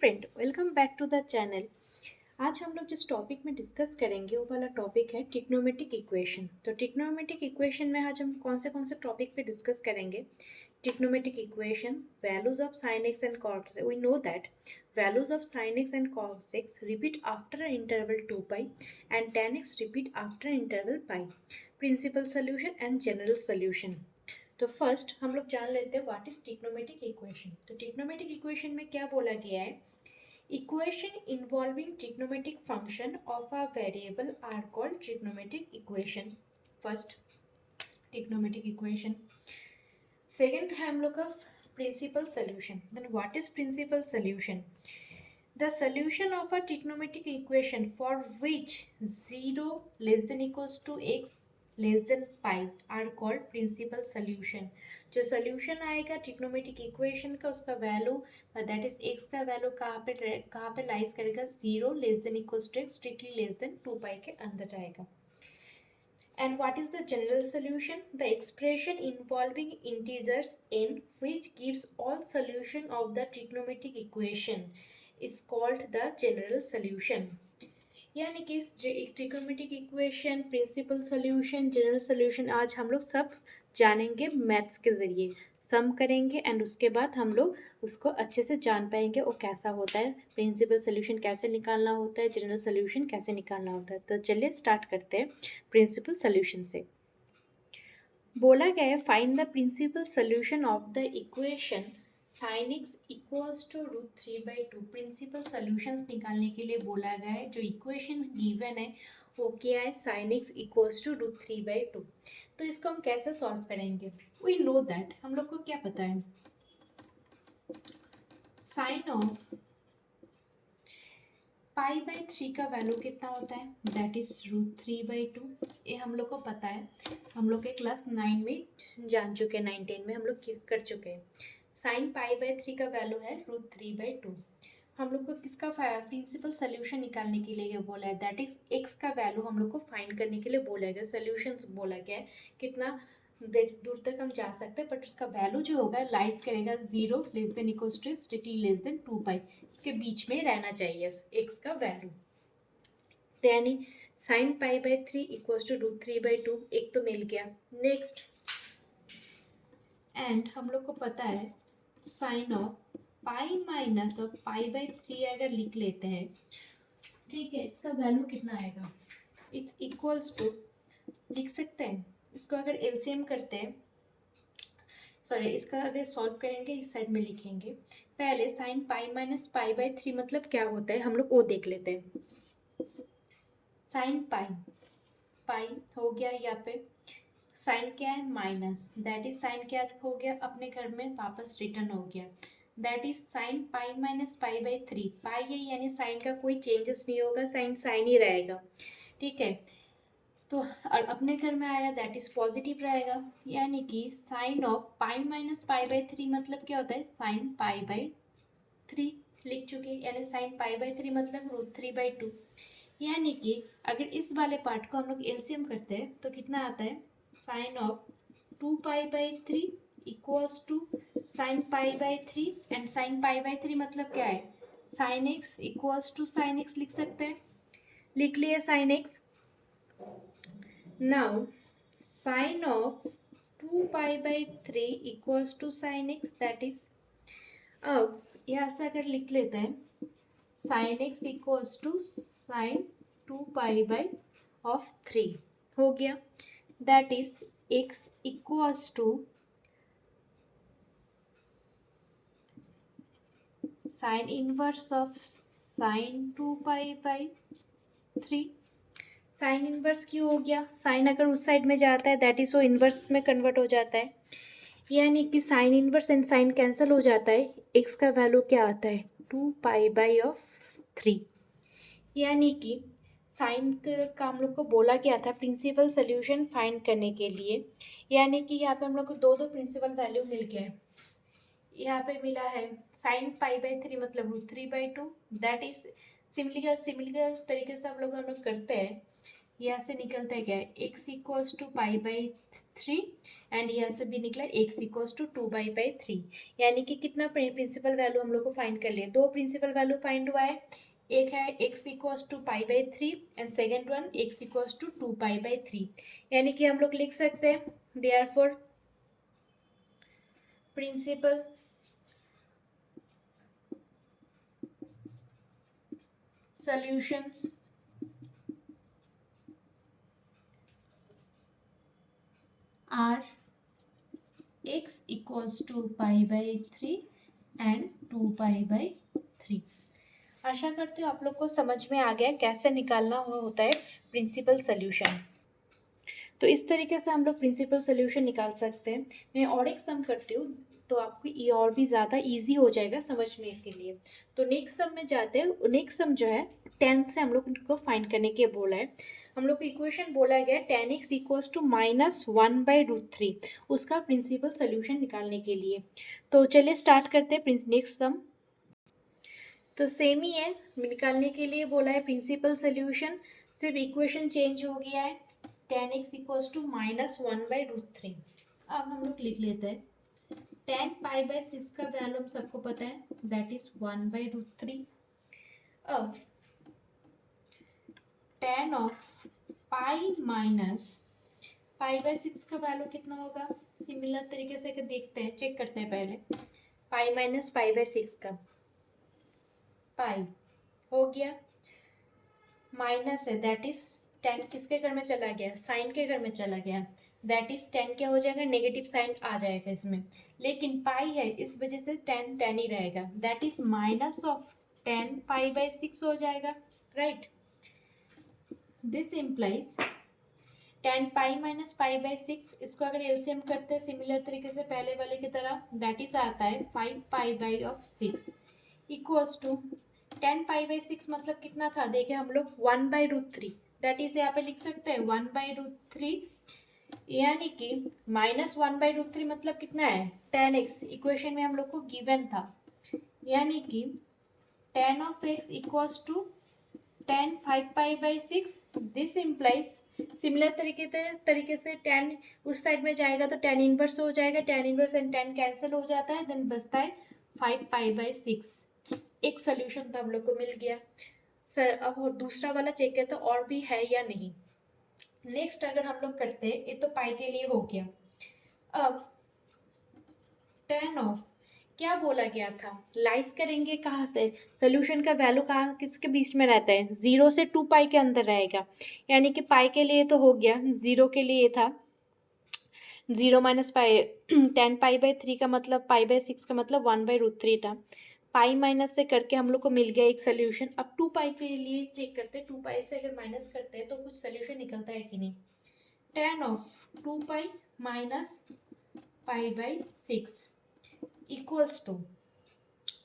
Friend, welcome back to the channel. आज हम लोग जिस टॉपिक में डिस्कस करेंगे वो वाला टॉपिक है ट्रिग्नोमेट्रिक इक्वेशन। तो ट्रिग्नोमेट्रिक इक्वेशन में आज हम कौन से टॉपिक पे डिस्कस करेंगे। Trigonometric equation, values of sine X and cos. We know that values of sine X and cos X repeat after interval 2 pi and tan x repeat after interval pi. Principal solution and general solution. तो first हम लोग जान लेते हैं what is trigonometric equation. तो trigonometric equation में क्या बोला गया है, equation involving trigonometric function of a variable are called trigonometric equation. First trigonometric equation. Second है हम लोग का principal solution. Then what is principal solution, the solution of a trigonometric equation for which 0 less than equals to x less than pi are called principal solution। जो solution आएगा trigonometric equation का, उसका value that is x का value कहाँ पे lies करेगा, 0 less than equals to x strictly less than 2 pi के अंदर आएगा। And what is the general solution? The expression involving integers n which gives all solution of the trigonometric equation is called the general solution। यानी कि trigonometric equation, principal solution, general solution आज हम लोग सब जानेंगे मैथ्स के ज़रिए। सम करेंगे एंड उसके बाद हम लोग उसको अच्छे से जान पाएंगे वो कैसा होता है, प्रिंसिपल सोल्यूशन कैसे निकालना होता है, जनरल सोल्यूशन कैसे निकालना होता है। तो चलिए स्टार्ट करते हैं प्रिंसिपल सोल्यूशन से। बोला गया है find the principal solution of the equation sine x equals to √3/2। Principal solutions निकालने के लिए बोला गया है। जो इक्वेशन गिवन है वो क्या है, साइन एक्स इक्वल्स टू √3/2। तो इसको हम कैसे सॉल्व करेंगे, वी नो दैट, हम लोग को क्या पता है, साइन ऑफ π/3 का वैल्यू कितना होता है, दैट इज √3/2। ये हम लोग को पता है, हम लोग के क्लास 9 में जान चुके हैं, 9 10 में हम लोग कर चुके हैं। साइन π/3 का वैल्यू है √3/2। हम लोग को किसका प्रिंसिपल सोल्यूशन निकालने के लिए बोला है, दैट इज एक्स का वैल्यू हम लोग को फाइंड करने के लिए बोला गया। सोल्यूशन बोला गया है कितना दूर तक हम जा सकते हैं, बट उसका वैल्यू जो होगा लाइज करेगा 0 less than equals to strictly less than 2 pi, इसके बीच में रहना चाहिए एक्स का वैल्यू। यानी साइन π/3 इक्वल्स टू √3/2, एक तो मिल गया। नेक्स्ट एंड हम लोग को पता है sine of pi minus of π/3 अगर लिख लेते हैं, ठीक है, इसका वैल्यू कितना आएगा, इट्स इक्वल्स टू, लिख सकते हैं इसको अगर एलसीएम करते हैं, सॉरी इसका अगर सॉल्व करेंगे इस साइड में लिखेंगे। पहले साइन पाई माइनस π/3 मतलब क्या होता है हम लोग वो देख लेते हैं। साइन पाई, पाई हो गया, यहाँ पे साइन क्या है माइनस, दैट इज साइन क्या हो गया, अपने घर में वापस रिटर्न हो गया, that is sine pi minus π/3। Pi है यानी साइन का कोई चेंजेस नहीं होगा, साइन साइन ही रहेगा, ठीक है। तो अपने घर में आया, दैट इज पॉजिटिव रहेगा, यानी कि साइन ऑफ पाई माइनस π/3 मतलब क्या होता है, साइन π/3 लिख चुके, यानी साइन π/3 मतलब √3/2। यानी कि अगर इस वाले पार्ट को हम लोग एलसीएम करते हैं तो कितना आता है, sine of 2π/3 equals to sine π/3 and sine π/3 मतलब क्या है, sine x equals to sine x लिख सकते हैं, लिख लिए sine x. Now sin of 2π/3 equals to sin x, that is, अब यहाँ से अगर लिख लेते हैं sin x equals to sin 2π/3 हो गया, that is x equals to sin inverse of sin 2π/3। Sine inverse क्यों हो गया, साइन अगर उस साइड में जाता है दैट इज वो इनवर्स में कन्वर्ट हो जाता है, यानी कि sine inverse and sine cancel हो जाता है, एक्स का वैल्यू क्या आता है 2π/3। यानी कि साइन का हम लोग को बोला गया था प्रिंसिपल सोल्यूशन फाइंड करने के लिए, यानी कि यहाँ पे हम लोग को दो प्रिंसिपल वैल्यू मिल गया है। यहाँ पे मिला है साइन π/3 मतलब √3/2, दैट इज सिमिलर तरीके से हम लोग करते हैं। यहाँ से निकलता है क्या है, x equals to pi by 3 and यहाँ से भी निकला x equals to 2 pi by 3। यानी कि कितना प्रिंसिपल वैल्यू हम लोग को फाइंड कर लिया, दो प्रिंसिपल वैल्यू फाइंड हुआ है। एक है x equals to pi by 3 and second one x equals to 2 pi by 3। यानी कि हम लोग लिख सकते हैं therefore principal solutions are x equals to pi by 3 and 2 pi by 3। आशा करती हूँ आप लोग को समझ में आ गया कैसे निकालना होता है प्रिंसिपल सॉल्यूशन। तो इस तरीके से हम लोग प्रिंसिपल सोल्यूशन निकाल सकते हैं। मैं और एक सम करती हूँ तो आपको ये और भी ज़्यादा इजी हो जाएगा समझने के लिए। तो नेक्स्ट सम में जाते हैं। नेक्स्ट सम जो है 10 से हम लोग को फाइंड करने के बोला है। हम लोग को इक्वेशन बोला गया है tan x इक्वल्स टू -1/√3 उसका प्रिंसिपल सोल्यूशन निकालने के लिए। तो चलिए स्टार्ट करते हैं नेक्स्ट सम। तो सेम ही है, निकालने के लिए बोला है प्रिंसिपल सोल्यूशन, सिर्फ इक्वेशन चेंज हो गया है tan x इक्वल्स टू -1/√3। अब हम लोग लिख लेते हैं tan π/6 का वैल्यू हम सबको पता है दैट इज 1/√3। अब tan ऑफ पाई माइनस π/6 का वैल्यू कितना होगा, सिमिलर तरीके से देखते हैं, चेक करते हैं पहले। पाई माइनस π/6 का पाई हो गया, माइनस है दैट इज टेन किसके घर में चला गया, साइन के घर में चला गया, दैट इज टेन क्या हो जाएगा, नेगेटिव साइन आ जाएगा इसमें। लेकिन पाई है इस वजह से टेन टेन ही रहेगा, दैट इज माइनस ऑफ 10 π/6 हो जाएगा, राइट। दिस इम्प्लाइज 10 माइनस π/6, इसको अगर एलसीएम करते हैं सिमिलर तरीके से पहले वाले की तरह, दैट इज आता है 5 π/6 इक्वल्स टू 10 π/6 मतलब कितना था, देखे हम लोग 1/√3, दैट इज यहाँ पे लिख सकते हैं 1/√3, यानी कि -1/√3 मतलब कितना है, tan x इक्वेशन में हम लोग को गिवन था, यानी कि tan of x equals to tan 5 π/6। This implies similar तरीके से tan उस साइड में जाएगा तो tan इनवर्स हो जाएगा, tan inverse and tan cancel हो जाता है, देन बचता है 5 π/6। एक सोल्यूशन तो हम लोग को मिल गया सर। अब और दूसरा वाला चेक किया तो और भी है या नहीं। नेक्स्ट अगर हम लोग करते हैं, ये तो पाई के लिए हो गया। अब tan ऑफ क्या बोला गया था, लाइज करेंगे कहाँ से, सोल्यूशन का वैल्यू कहाँ किसके बीच में रहता है, 0 से 2 पाई के अंदर रहेगा, यानी कि पाई के लिए तो हो गया, 0 के लिए था 0 माइनस पाई 10 π/3 का मतलब π/6 का मतलब 1/√3 था, पाई माइनस से करके हम लोग को मिल गया एक सोल्यूशन। अब 2 पाई के लिए चेक करते हैं, 2 पाई से अगर माइनस करते हैं तो कुछ सोल्यूशन निकलता है कि नहीं। tan of 2 pi minus π/6 equals to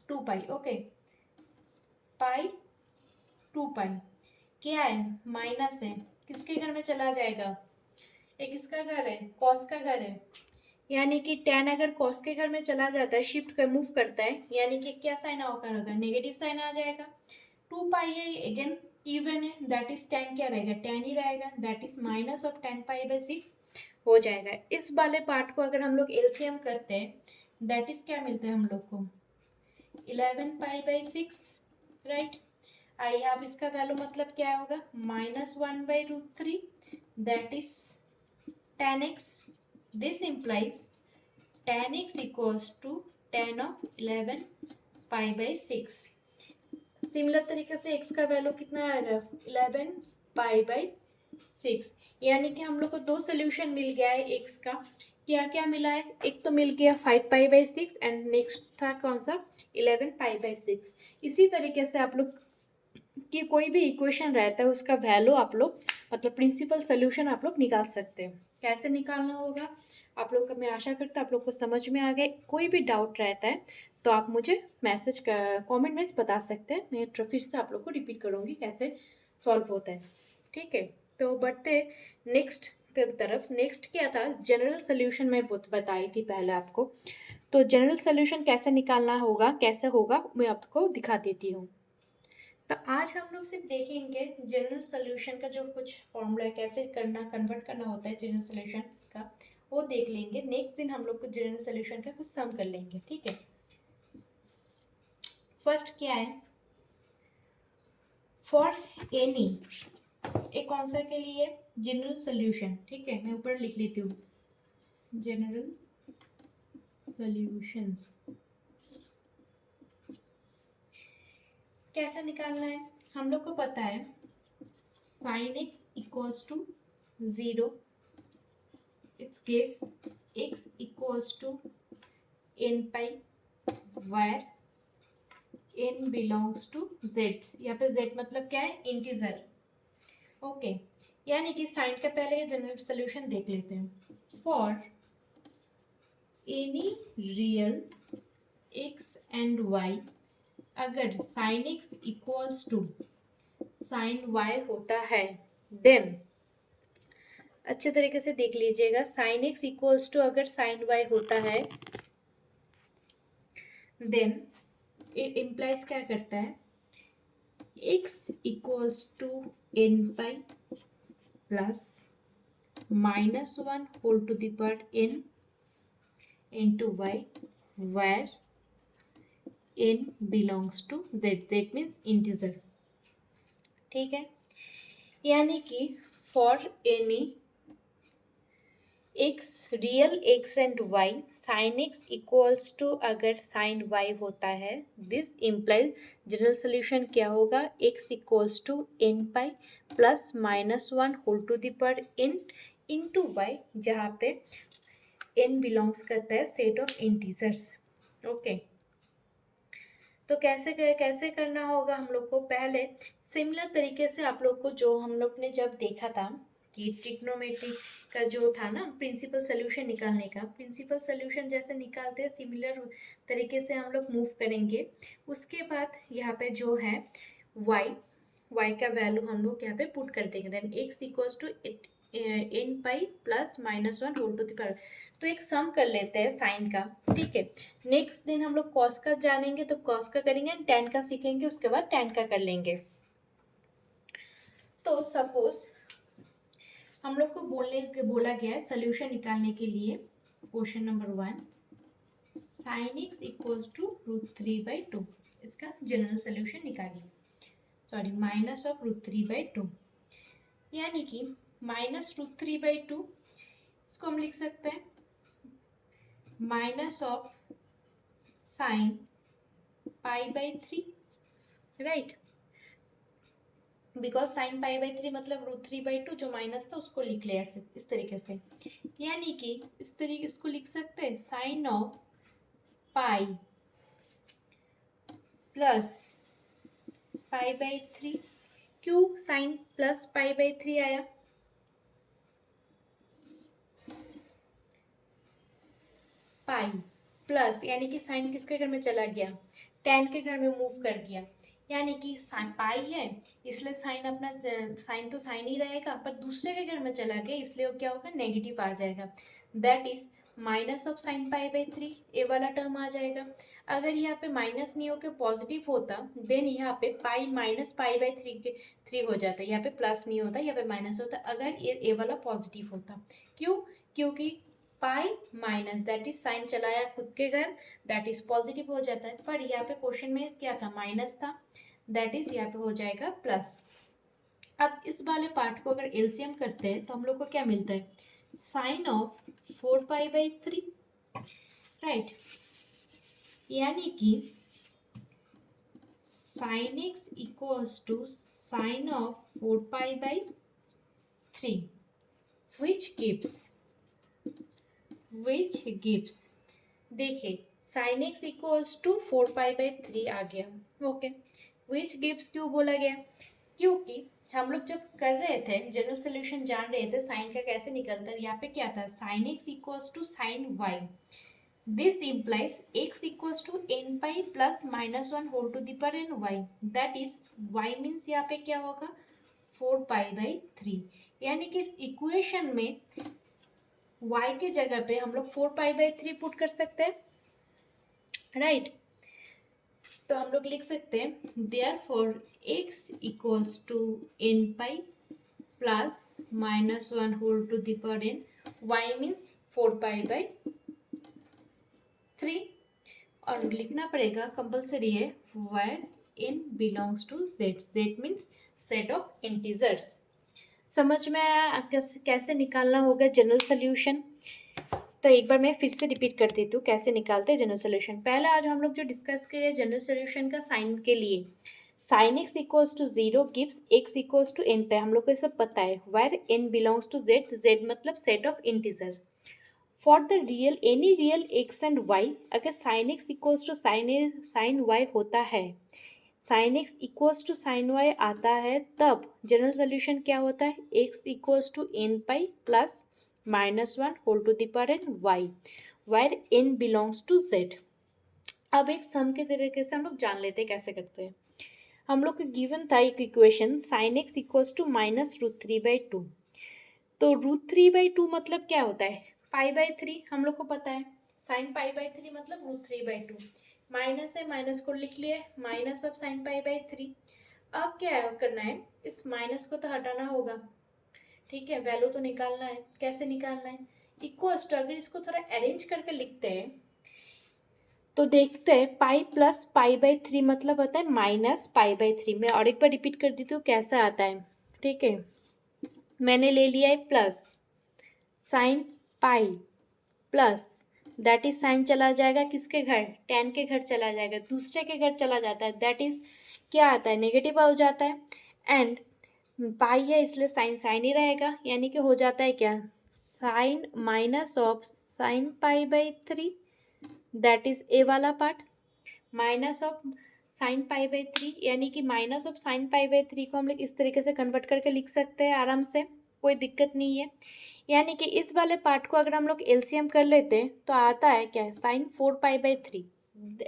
2 pi, okay, pi 2 pi क्या है, माइनस है, किसके घर में चला जाएगा, एक किसका घर है, कॉस का घर है, यानी कि tan अगर कॉस के घर में चला जाता है, शिफ्ट कर मूव करता है, यानी कि क्या साइन आकर होगा, नेगेटिव साइन आ जाएगा। 2 पाई है अगेन इवन है, दैट इज tan क्या रहेगा, tan ही रहेगा, दैट इज माइनस ऑफ 10 π/6 हो जाएगा। इस वाले पार्ट को अगर हम लोग एलसीएम करते हैं, दैट इज क्या मिलता है हम लोग को 11 π/6, राइट। और यहाँ इसका वैल्यू मतलब क्या होगा, -1/√3, that is tan x। This implies tan x equals to tan of 11 π/6। Similar तरीके से x का वैल्यू कितना आएगा 11 π/6, यानी कि हम लोग को दो सोल्यूशन मिल गया है x का। क्या क्या मिला है, एक तो मिल गया 5 π/6 एंड नेक्स्ट था कौन सा 11 π/6। इसी तरीके से आप लोग की कोई भी इक्वेशन रहता है उसका वैल्यू आप लोग मतलब प्रिंसिपल सोल्यूशन आप लोग निकाल सकते हैं। कैसे निकालना होगा आप लोग का, मैं आशा करता हूँ आप लोग को समझ में आ गया। कोई भी डाउट रहता है तो आप मुझे मैसेज कमेंट में बता सकते हैं, मैं फिर से आप लोग को रिपीट करूँगी कैसे सॉल्व होता है, ठीक है। तो बढ़ते नेक्स्ट तरफ। नेक्स्ट क्या था, जनरल सोल्यूशन मैं बताई थी पहले आपको। तो जनरल सोल्यूशन कैसे निकालना होगा, कैसे होगा मैं आपको दिखा देती हूँ। तो आज हम लोग सिर्फ देखेंगे जनरल सोल्यूशन का जो कुछ फॉर्मूला है, कैसे करना, कन्वर्ट करना होता है जनरल सोल्यूशन का, वो देख लेंगे। नेक्स्ट दिन हम लोग को जनरल सोल्यूशन का कुछ सम कर लेंगे, ठीक है। फर्स्ट क्या है, फॉर एनी, एक कौन सा के लिए, जनरल सोल्यूशन, ठीक है, मैं ऊपर लिख लेती हूँ, जनरल सॉल्यूशंस। कैसे निकालना है, हम लोग को पता है sin x equals to 0, it gives x equals to n pi where n belongs to z। यहाँ पे z मतलब क्या है, इंटीजर, ओके। यानी कि साइन का पहले जनरल सोल्यूशन देख लेते हैं। For any real x and y, अगर sin x equals to sin y होता है, देन अच्छे तरीके से देख लीजिएगा, sin x इक्वल्स टू अगर sin y होता है, देन इम्प्लाइज क्या करता है, x equals to n pi plus -1 whole to the power n into y where n belongs to z, z means integer, ठीक है। यानी कि for any x, real x and y, sin x equals to अगर sin y होता है, this implies general solution क्या होगा, x equals to n pi plus -1 whole to the power n into Y, जहाँ पे n बिलोंग्स करता है set of integers, okay. तो कैसे करना होगा हम लोग को, पहले सिमिलर तरीके से आप लोग को, जो हम लोग ने जब देखा था कि ट्रिग्नोमेट्री का जो था ना प्रिंसिपल सोल्यूशन निकालने का, प्रिंसिपल सोल्यूशन जैसे निकालते हैं सिमिलर तरीके से हम लोग मूव करेंगे। उसके बाद यहाँ पे जो है y का वैल्यू हम लोग यहाँ पे पुट कर देंगे, then x equals to n pi plus -1 whole to the power. तो एक सम कर लेते हैं साइन का, ठीक है। नेक्स्ट दिन हम लोग कॉस का जानेंगे, तो कॉस का करेंगे, टेन का सीखेंगे, उसके बाद टेन का कर लेंगे। तो सपोज हम लोग को बोला गया है सोल्यूशन निकालने के लिए, question number 1, sine x equals to √3/2, इसका जनरल सोल्यूशन निकालिए, सॉरी माइनस ऑफ √3/2, यानी कि -√3/2, इसको हम लिख सकते हैं minus of sine π/3, right, because sine π/3 मतलब √3/2, जो माइनस था उसको लिख लिया इस तरीके से। यानी कि इस तरीके इसको लिख सकते हैं साइन ऑफ पाई प्लस π/3। क्यों साइन प्लस π/3 आया, पाई प्लस, यानी कि साइन किसके घर में चला गया, टेन के घर में मूव कर गया, यानी कि साइन पाई है, इसलिए साइन अपना साइन तो साइन ही रहेगा, पर दूसरे के घर में चला गया, इसलिए वो क्या होगा, नेगेटिव आ जाएगा, that is minus of sine π/3, a वाला टर्म आ जाएगा। अगर यहाँ पे माइनस नहीं होकर पॉजिटिव होता, देन यहाँ पे पाई माइनस π/3 हो जाता, यहाँ पे प्लस नहीं होता, यहाँ पे माइनस होता, अगर ये ए वाला पॉजिटिव होता। क्यों, क्योंकि pi minus that is sign चलाया खुद के घर, दैट इज पॉजिटिव हो जाता है, पर यहाँ पे क्वेश्चन में क्या था, माइनस था, दैट इज यहाँ पे हो जाएगा प्लस। अब इस वाले पार्ट को अगर एलसीएम करते हैं तो हम लोग को क्या मिलता है, साइन ऑफ 4π/3, राइट, यानी कि sine x equals to sine of 4π/3 which gives, देखिए साइन एक्स इक्वल्स टू 4π/3 आ गया, ओके। विच गिव्स क्यों बोला गया, क्योंकि हम लोग जब कर रहे थे जनरल सोल्यूशन जान रहे थे साइन का कैसे निकलता है, यहाँ पे क्या था, sine x equals to sine Y, this implies x equals to n pi plus -1 whole to the power n y, that is y means यहाँ पे क्या होगा 4π/3, यानी कि इस इक्वेशन में y के जगह पे हम लोग 4π/3 पुट कर सकते हैं, राइट। तो हम लोग लिख सकते हैं therefore x equals to n pi plus -1 whole to the power n, y means 4 pi by 3, और लिखना पड़ेगा कंपल्सरी है where n belongs to z, z means set of integers. समझ में आया कैसे निकालना होगा जनरल सोल्यूशन? तो एक बार मैं फिर से रिपीट कर देती हूँ कैसे निकालते हैं जनरल सोल्यूशन। पहले आज हम लोग जो डिस्कस करें जनरल सोल्यूशन का साइन के लिए, sine x equals to 0 gives X equals to n पे, हम लोग को ये सब पता है। Where n belongs to z, z मतलब set of integer. For the real any real x and y, अगर sine x equals to sine y होता है, sine x equals to sine Y आता है, तब जनरल सोल्यूशन क्या होता है? X equals to n pi plus -1 whole to the power n y, where n belongs to z। अब एक सम के तरीके से हम लोग जान लेते हैं कैसे करते हैं। हम लोग को गिवन था एक equation sine x equals to -√3/2। तो √3/2 मतलब क्या होता है? π/3 हम लोग को पता है। साइन π/3 मतलब √3/2। माइनस है, माइनस को लिख लिए, माइनस ऑफ साइन π/3। अब क्या करना है? इस माइनस को तो हटाना होगा, ठीक है, वैल्यू तो निकालना है। कैसे निकालना है? इक्वल्स टू, अगर इसको थोड़ा अरेंज करके लिखते हैं तो देखते हैं पाई प्लस π/3 मतलब होता है -π/3। मैं और एक बार रिपीट कर देती हूँ कैसा आता है, ठीक है। मैंने ले लिया है plus sine pi plus, that is sign चला जाएगा किसके घर? टेन के घर चला जाएगा, दूसरे के घर चला जाता है, दैट इज क्या आता है? नेगेटिव हो जाता है। एंड पाई है इसलिए साइन साइन ही रहेगा, यानी कि हो जाता है क्या? Sine minus of sine π/3, that is a वाला पार्ट, माइनस ऑफ साइन π/3, यानी कि माइनस ऑफ साइन π/3 को हम लोग इस तरीके से कन्वर्ट करके लिख सकते हैं आराम से, कोई दिक्कत नहीं है। यानी कि इस वाले पार्ट को अगर हम लोग एलसीएम कर लेते हैं तो आता है क्या? साइन 4π/3।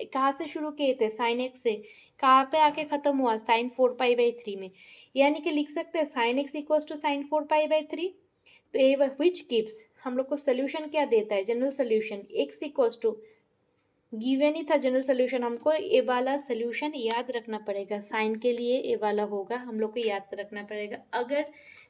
कहाँ से शुरू किए थे? साइन एक्स से। कहाँ पे आके खत्म हुआ? साइन 4π/3 में। यानी कि लिख सकते हैं sine x equals to sine 4π/3। तो ए विच गिव्स, हम लोग को सोल्यूशन क्या देता है? General solution x equals to, given ही था जनरल सोल्यूशन, हमको ए वाला सोल्यूशन याद रखना पड़ेगा। साइन के लिए ए वाला होगा, हम लोग को याद रखना पड़ेगा। अगर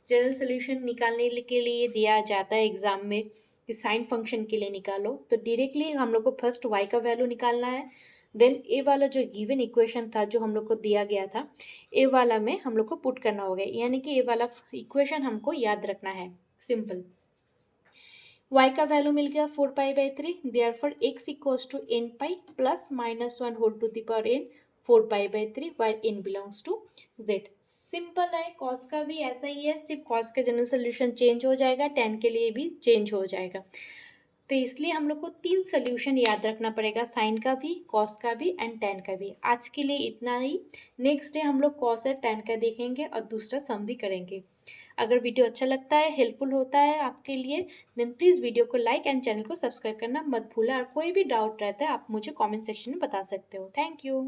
जनरल सोल्यूशन निकालने के लिए दिया जाता है एग्जाम में कि साइन फंक्शन के लिए निकालो, तो डायरेक्टली हम लोग को फर्स्ट वाई का वैल्यू निकालना है, देन ए वाला जो गिवन इक्वेशन था जो हम लोग को दिया गया था, ए वाला में हम लोग को पुट करना होगा, यानी कि ए वाला इक्वेशन हमको याद रखना है। सिंपल। y का वैल्यू मिल गया 4π/3, therefore x equals to n pi plus -1 whole to the power n 4π/3, while n belongs to z। Simple है। कॉस का भी ऐसा ही है, सिर्फ कॉस का जनरल सोल्यूशन चेंज हो जाएगा, टेन के लिए भी चेंज हो जाएगा। तो इसलिए हम लोग को 3 सोल्यूशन याद रखना पड़ेगा, साइन का भी, कॉस का भी एंड टेन का भी। आज के लिए इतना ही। नेक्स्ट डे हम लोग कॉस और टेन का देखेंगे और दूसरा सम भी करेंगे। अगर वीडियो अच्छा लगता है, हेल्पफुल होता है आपके लिए, देन प्लीज़ वीडियो को लाइक एंड चैनल को सब्सक्राइब करना मत भूलना। और कोई भी डाउट रहता है आप मुझे कमेंट सेक्शन में बता सकते हो। Thank you.